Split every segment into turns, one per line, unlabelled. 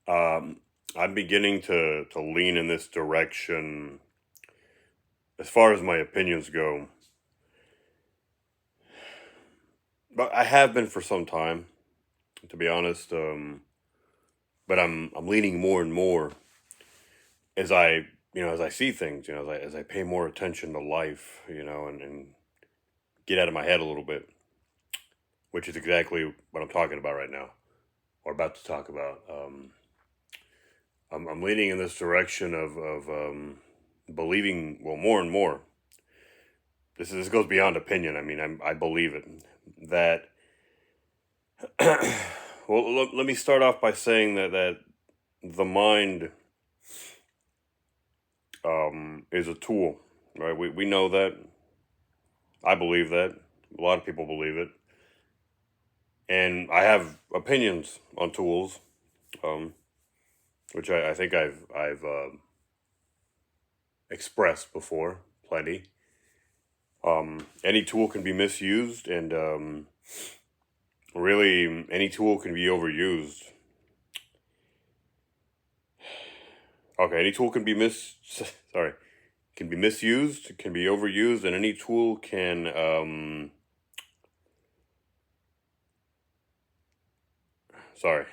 Um, I'm beginning to lean in this direction as far as my opinions go, but I have been for some time, to be honest. But I'm leaning more and more as I see things, as I pay more attention to life, and get out of my head a little bit, which is exactly what I'm talking about right now, or about to talk about. I'm leaning in this direction of believing, well, more and more. This goes beyond opinion. I mean, I believe it that. Well, let me start off by saying that the mind is a tool, right? We know that. I believe that. A lot of people believe it, and I have opinions on tools, um, which I think I've expressed before, plenty. Any tool can be misused, and really any tool can be overused. Okay, any tool can be sorry, can be misused, can be overused, and any tool can sorry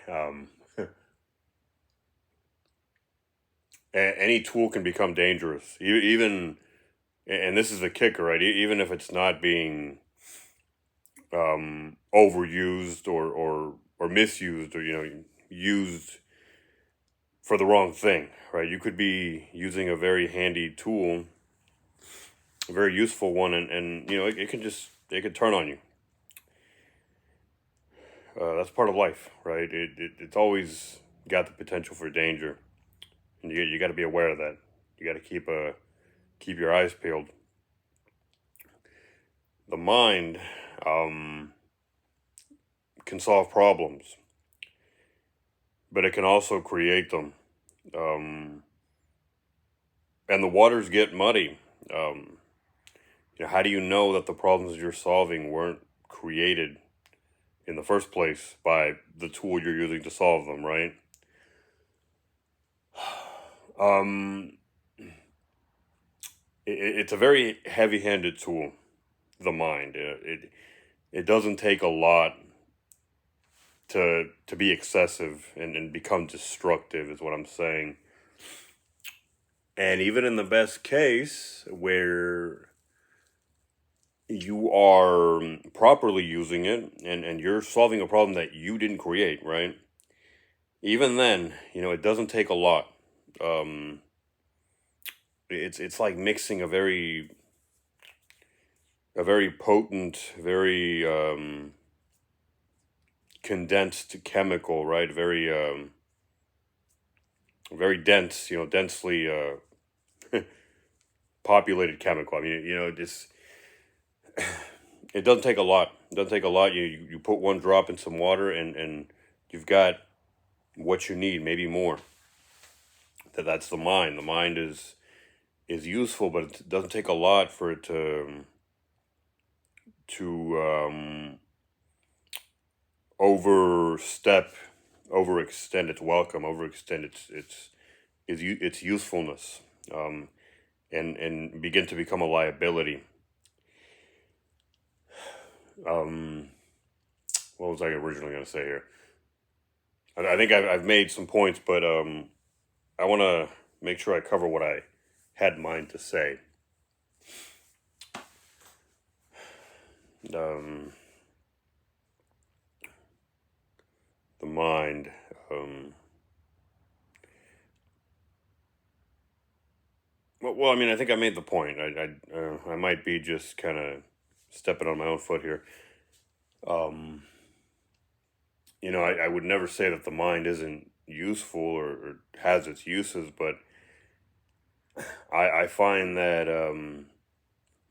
any tool can become dangerous. Even, and this is the kicker, right? Even if it's not being overused or misused, or used for the wrong thing, right? You could be using a very handy tool, a very useful one, and it could turn on you. That's part of life, right? It's always got the potential for danger, and you got to be aware of that. You got to keep your eyes peeled. The mind um, can solve problems, but it can also create them. Um, and the waters get muddy. Um, how do you know that the problems you're solving weren't created in the first place by the tool you're using to solve them, right? Um, it's a very heavy-handed tool, the mind. It doesn't take a lot to be excessive and become destructive, is what I'm saying. And even in the best case, where you are properly using it and you're solving a problem that you didn't create, right? Even then, it doesn't take a lot. Um, it's like mixing a very potent, very condensed chemical, right? Very dense, densely populated chemical. I mean, it doesn't take a lot. It doesn't take a lot. You put one drop in some water, and you've got what you need, maybe more. That's the mind. The mind is useful, but it doesn't take a lot for it to overstep, overextend its welcome, overextend its usefulness, um, and begin to become a liability. Um, what was I originally going to say here? I think I've made some points, but I want to make sure I cover what I had in mind to say. Um, the mind. Um, well, I mean, I think I made the point. I might be just kind of stepping on my own foot here. Um, I would never say that the mind isn't useful or has its uses, but I find that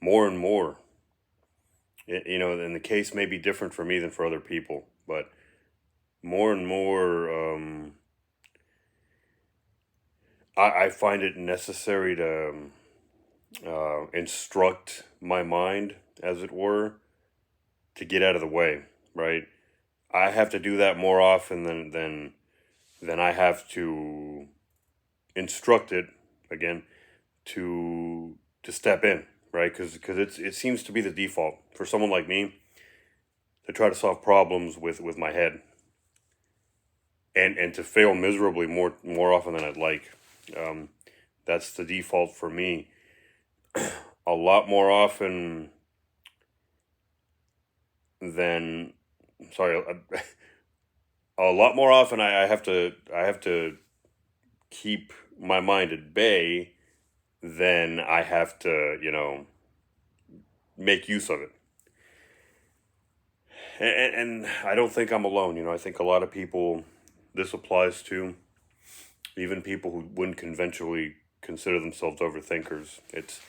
more and more, and the case may be different for me than for other people, but more and more, I find it necessary to instruct my mind, as it were, to get out of the way, right? I have to do that more often than then I have to instruct it again to step in, right? Because it seems to be the default for someone like me to try to solve problems with my head, and to fail miserably more often than I'd like. Um, that's the default for me. A lot more often than sorry, a lot more often I have to keep my mind at bay than I have to make use of it. And I don't think I'm alone. I think a lot of people this applies to, even people who wouldn't conventionally consider themselves overthinkers. It's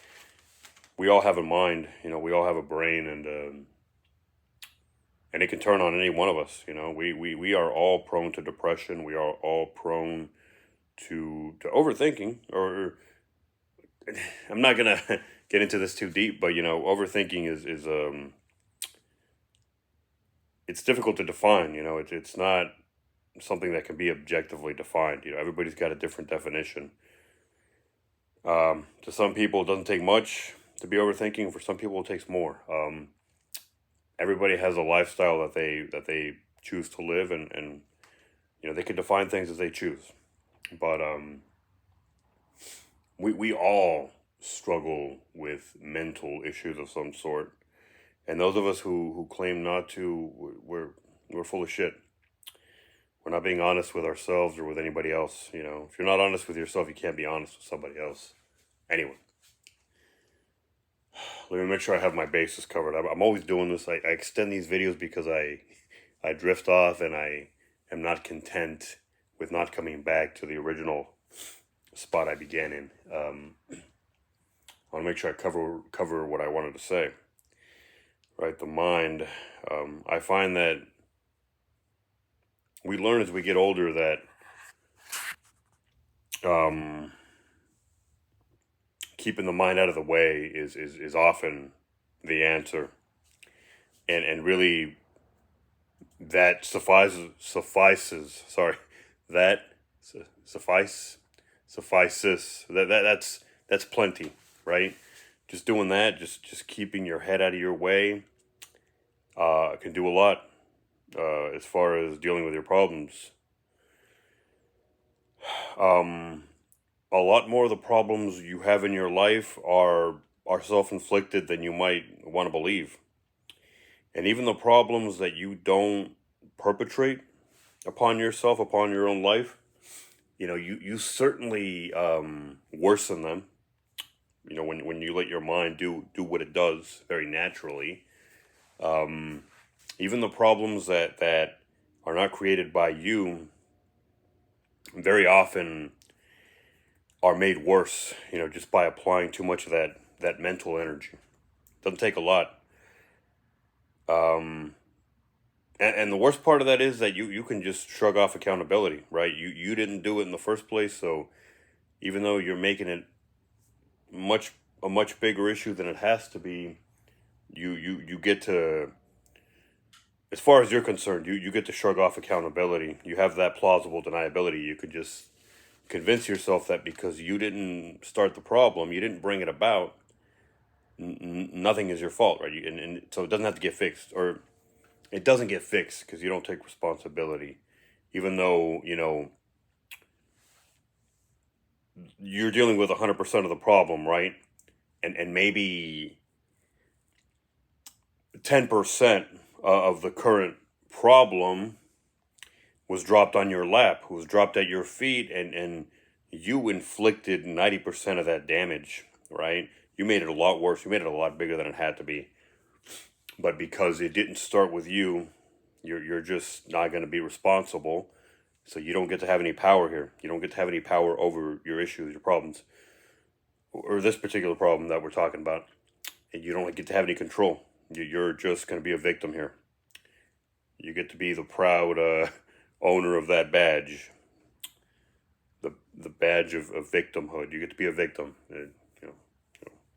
We all have a mind. We all have a brain, and it can turn on any one of us. We are all prone to depression. We are all prone to overthinking. Or I'm not gonna get into this too deep, but overthinking is it's difficult to define. It's not something that can be objectively defined. Everybody's got a different definition. To some people, it doesn't take much to be overthinking. For some people, it takes more. Everybody has a lifestyle that they choose to live, and they can define things as they choose. But we all struggle with mental issues of some sort, and those of us who claim not to, we're full of shit. We're not being honest with ourselves or with anybody else. If you're not honest with yourself, you can't be honest with somebody else. Anyway, let me make sure I have my bases covered. I'm always doing this. I extend these videos because I drift off, and I am not content with not coming back to the original spot I began in. I want to make sure I cover what I wanted to say. Right, the mind. I find that we learn as we get older that um, keeping the mind out of the way is often the answer, and really that suffices. Sorry, that suffices. That's plenty, right? Just doing that, just keeping your head out of your way, can do a lot as far as dealing with your problems. Um, a lot more of the problems you have in your life are self-inflicted than you might want to believe. And even the problems that you don't perpetrate upon yourself, upon your own life, you certainly worsen them. When you let your mind do what it does very naturally. Even the problems that are not created by you very often are made worse, just by applying too much of that mental energy. Doesn't take a lot. Um, and the worst part of that is that you can just shrug off accountability, right? You didn't do it in the first place, so even though you're making it much a much bigger issue than it has to be, you get to, as far as you're concerned, you get to shrug off accountability. You have that plausible deniability. You could just convince yourself that because you didn't start the problem, you didn't bring it about, nothing is your fault, right? And so it doesn't have to get fixed, or it doesn't get fixed because you don't take responsibility, even though you're dealing with 100% of the problem, right? And maybe 10% of the current problem was dropped on your lap, was dropped at your feet, and you inflicted 90% of that damage, right? You made it a lot worse. You made it a lot bigger than it had to be. But because it didn't start with you, you're just not going to be responsible. So you don't get to have any power here. You don't get to have any power over your issues, your problems, or this particular problem that we're talking about. And you don't get to have any control. You're just going to be a victim here. You get to be the proud owner of that badge, the badge of victimhood. You get to be a victim.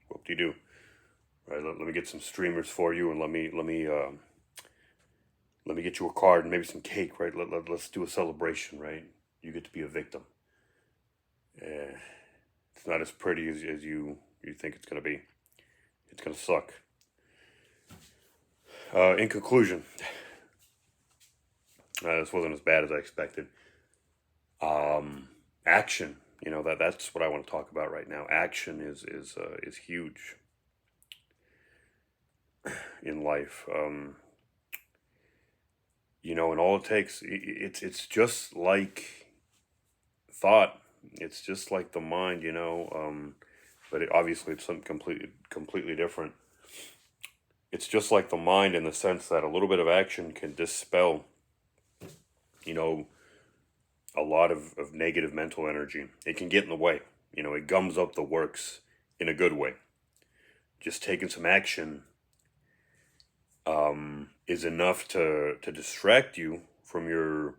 What do you do? Right, let me get some streamers for you, and let me get you a card and maybe some cake, right? Let's do a celebration, right? You get to be a victim. It's not as pretty as you think it's going to be. It's going to suck. In conclusion, this wasn't as bad as I expected. Action, that's what I want to talk about right now. Action is huge in life. And all it takes, it's just like thought. It's just like the mind, but obviously it's something completely different. It's just like the mind in the sense that a little bit of action can dispel, a lot of negative mental energy. It can get in the way. It gums up the works in a good way. Just taking some action is enough to distract you from your,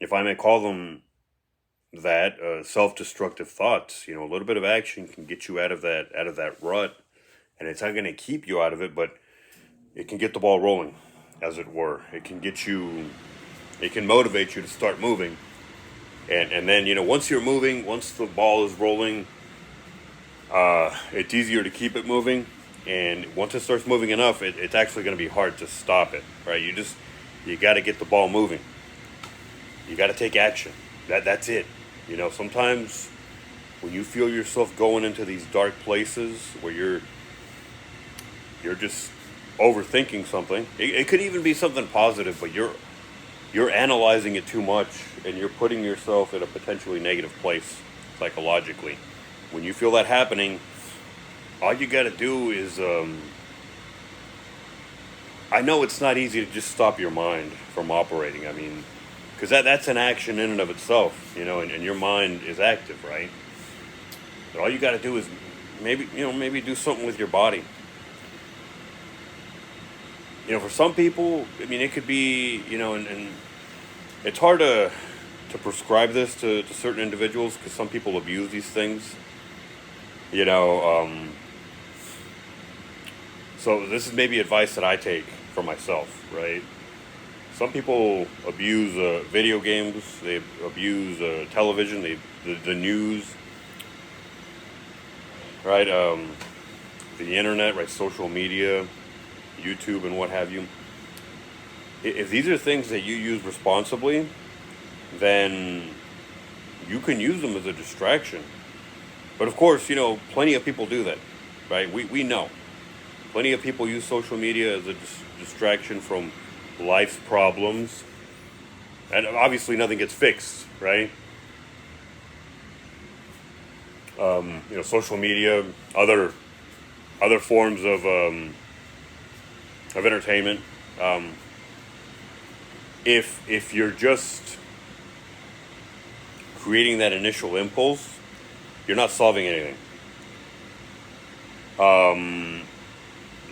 if I may call them that, self-destructive thoughts. A little bit of action can get you out of that rut, and it's not going to keep you out of it, but it can get the ball rolling, as it were. It can motivate you to start moving. And then, once you're moving, once the ball is rolling, it's easier to keep it moving. And once it starts moving enough, it's actually going to be hard to stop it, right? You got to get the ball moving. You got to take action. That's it. Sometimes when you feel yourself going into these dark places where you're just overthinking something, it could even be something positive, but you're analyzing it too much, and you're putting yourself in a potentially negative place psychologically. When you feel that happening, all you got to do is, I know it's not easy to just stop your mind from operating. I mean, because that's an action in and of itself, and your mind is active, right? But all you got to do is maybe do something with your body. For some people, I mean, it could be, and it's hard to prescribe this to certain individuals, because some people abuse these things, so this is maybe advice that I take for myself, right? Some people abuse video games, they abuse television, the news, right? The internet, right? Social media, YouTube, and what have you. If these are things that you use responsibly, then you can use them as a distraction. But of course, plenty of people do that, right? We know. Plenty of people use social media as a distraction from life's problems. And obviously nothing gets fixed, right? Social media, other forms of entertainment. If you're just creating that initial impulse, you're not solving anything.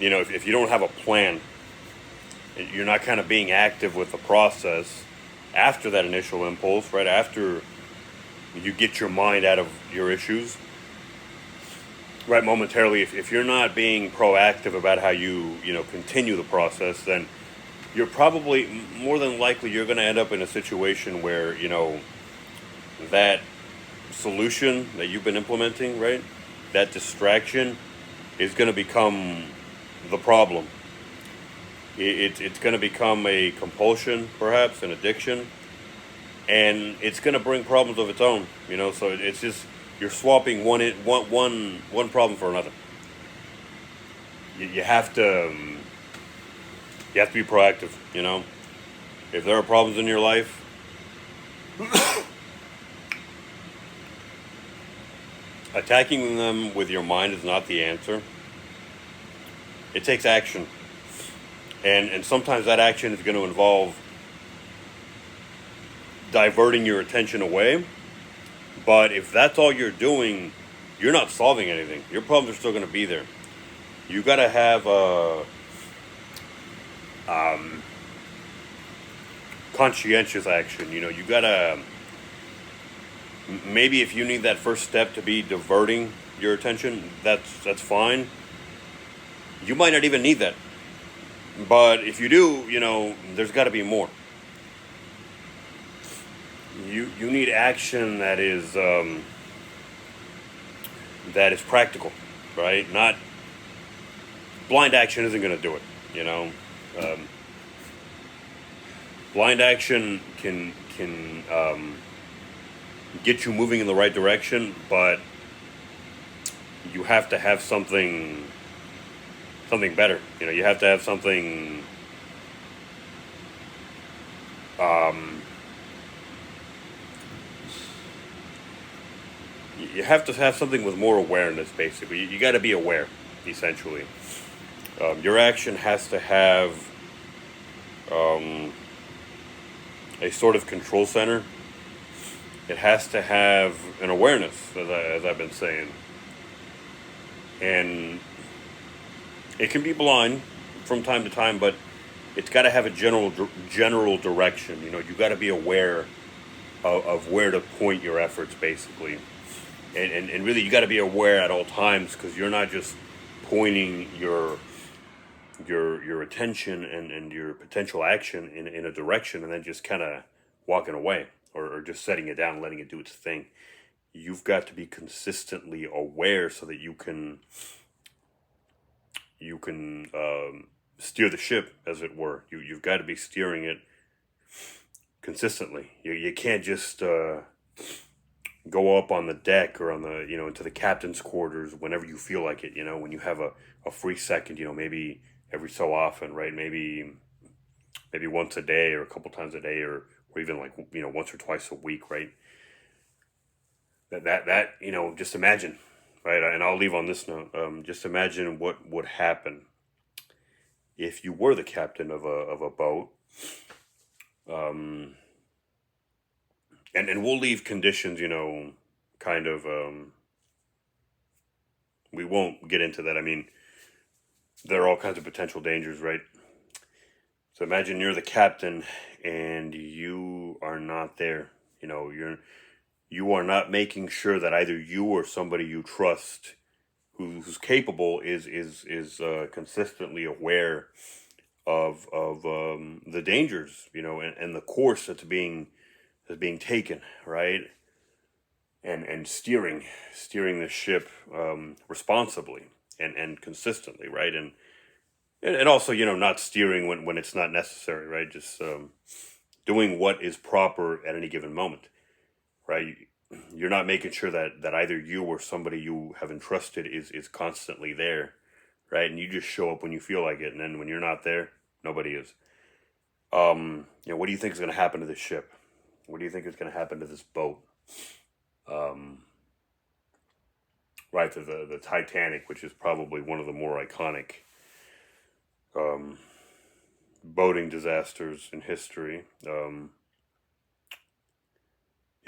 If you don't have a plan, you're not kind of being active with the process after that initial impulse, right? After you get your mind out of your issues, right, momentarily, if you're not being proactive about how you continue the process, then you're probably, more than likely, you're going to end up in a situation where, that solution that you've been implementing, right, that distraction is going to become the problem. It's going to become a compulsion, perhaps, an addiction, and it's going to bring problems of its own, so it's just, you're swapping one problem for another. You have to be proactive, If there are problems in your life, attacking them with your mind is not the answer. It takes action. And sometimes that action is going to involve diverting your attention away. But if that's all you're doing, you're not solving anything. Your problems are still going to be there. You got to have conscientious action. You got to, maybe if you need that first step to be diverting your attention, that's fine. You might not even need that. But if you do, there's got to be more. you need action that is practical, right? Not blind action isn't going to do it. You know, um, blind action can get you moving in the right direction, but you have to have something better. You know, you have to have something. Um, you have to have something with more awareness. Basically, you got to be aware. Essentially, your action has to have um, a sort of control center. It has to have an awareness, as I've been saying, and it can be blind from time to time, but it's got to have a general direction. You know, you got to be aware of where to point your efforts, basically, and really you got to be aware at all times, because you're not just pointing your attention and your potential action in a direction and then just kind of walking away, or just setting it down and letting it do its thing. You've got to be consistently aware so that you can steer the ship, as it were. You've got to be steering it consistently. You can't just go up on the deck or on the, into the captain's quarters whenever you feel like it. When you have a free second, maybe every so often, right? Maybe once a day or a couple times a day, or even like, once or twice a week, right? That just imagine, right? And I'll leave on this note. Just imagine what would happen if you were the captain of a boat. Um, and we'll leave conditions, kind of. We won't get into that. I mean, there are all kinds of potential dangers, right? So imagine you're the captain and you are not there. You are not making sure that either you or somebody you trust, who's capable, is consistently aware of the dangers, and the course that's being taken, right? And steering the ship responsibly and consistently, right? And also, not steering when it's not necessary, right? Just doing what is proper at any given moment, right? You're not making sure that either you or somebody you have entrusted is constantly there, right? And you just show up when you feel like it, and then when you're not there, nobody is. What do you think is going to happen to this ship? What do you think is going to happen to this boat? Um, right, to the Titanic, which is probably one of the more iconic um, boating disasters in history.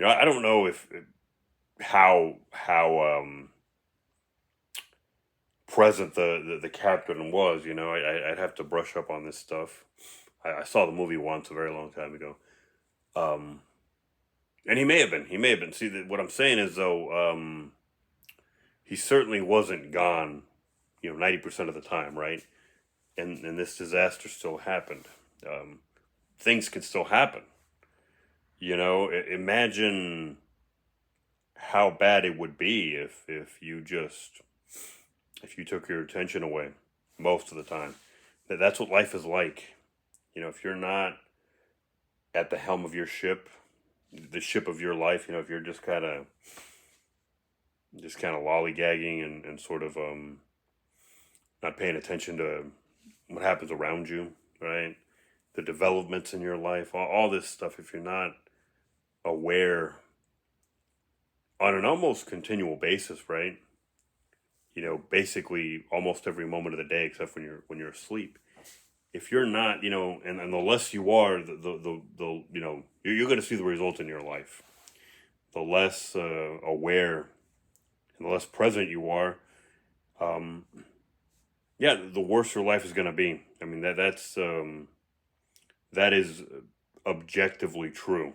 I don't know if how present the captain was. I'd have to brush up on this stuff. I saw the movie once a very long time ago. Um, and he may have been. He may have been. See, what I'm saying is, though, he certainly wasn't gone, 90% of the time, right? And this disaster still happened. Things can still happen. Imagine how bad it would be if you took your attention away most of the time. That's what life is like. If you're not at the helm of your ship, the ship of your life, if you're just kind of lollygagging and sort of not paying attention to what happens around you, right? The developments in your life, all this stuff. If you're not aware on an almost continual basis, right? Basically almost every moment of the day, except when you're asleep. If you're not, and the less you are, the you're going to see the results in your life. The less aware and the less present you are, um, yeah, the worse your life is going to be. I mean, that is objectively true.